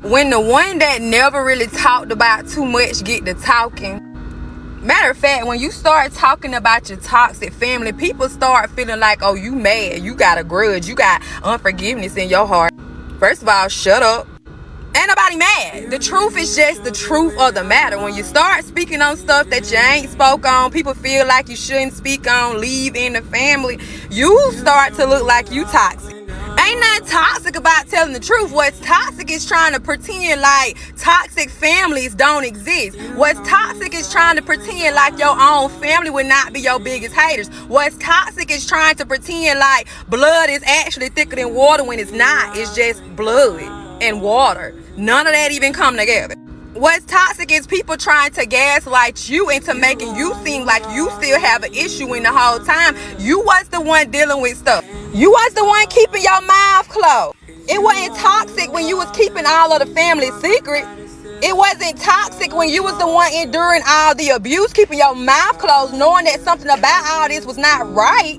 When the one that never really talked about too much get to talking, matter of fact, when you start talking about your toxic family, people start feeling like, oh, you mad, you got a grudge, you got unforgiveness in your heart. First of all, shut up. Ain't nobody mad. The truth is just the truth of the matter. When you start speaking on stuff that you ain't spoke on, people feel like you shouldn't speak on, leave in the family, you start to look like you toxic. Ain't nothing toxic about telling the truth. What's toxic is trying to pretend like toxic families don't exist. What's toxic is trying to pretend like your own family would not be your biggest haters. What's toxic is trying to pretend like blood is actually thicker than water when it's not. It's just blood and water. None of that even come together. What's toxic is people trying to gaslight you into making you seem like you still have an issue when the whole time you was the one dealing with stuff. You was the one keeping your mouth closed. It wasn't toxic when you was keeping all of the family secret. It wasn't toxic when you was the one enduring all the abuse, keeping your mouth closed, knowing that something about all this was not right.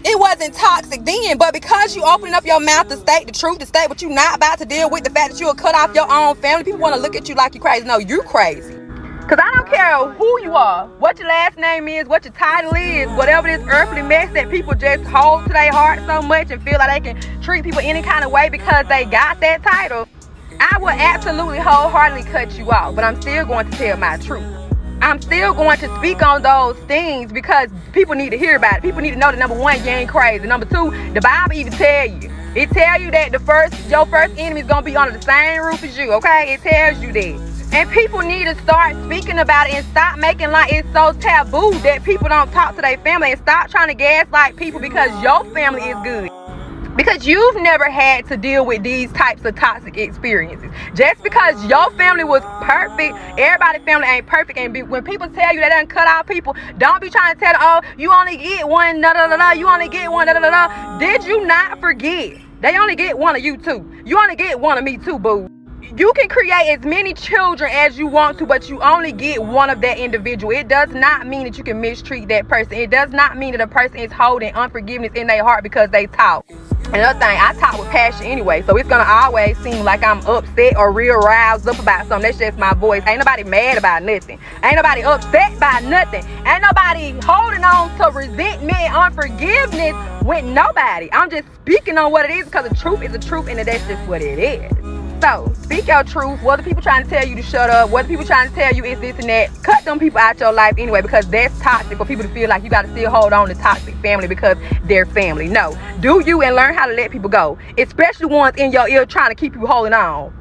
It wasn't toxic then, but because you opening up your mouth to state the truth, to state what you're not about to deal with, the fact that you'll cut off your own family, people want to look at you like you're crazy. No, you crazy. Because I don't care who you are, what your last name is, what your title is, whatever this earthly mess that people just hold to their heart so much and feel like they can treat people any kind of way because they got that title, I will absolutely wholeheartedly cut you off, but I'm still going to tell my truth. I'm still going to speak on those things because people need to hear about it. People need to know that, number one, you ain't crazy. Number two, the Bible even tell you. It tell you that your first enemy is going to be under the same roof as you, okay? It tells you that. And people need to start speaking about it and stop making like it's so taboo that people don't talk to their family, and stop trying to gaslight people because your family is good. Because you've never had to deal with these types of toxic experiences. Just because your family was perfect, everybody's family ain't perfect. And when people tell you they done cut out people, don't be trying to tell them, oh, you only get one, you only get one, Did you not forget? They only get one of you too. You only get one of me too, boo. You can create as many children as you want to, but you only get one of that individual. It does not mean that you can mistreat that person. It does not mean that a person is holding unforgiveness in their heart because they talk. Another thing, I talk with passion anyway, so it's gonna always seem like I'm upset or real roused up about something. That's just my voice. Ain't nobody mad about nothing. Ain't nobody upset by nothing. Ain't nobody holding on to resentment and unforgiveness with nobody. I'm just speaking on what it is because the truth is the truth, and that's just what it is. So, speak your truth. Whether people trying to tell you to shut up, whether people trying to tell you it's this and that, cut them people out your life anyway, because that's toxic for people to feel like you got to still hold on to toxic family because they're family. No. Do you and learn how to let people go, especially ones in your ear trying to keep you holding on.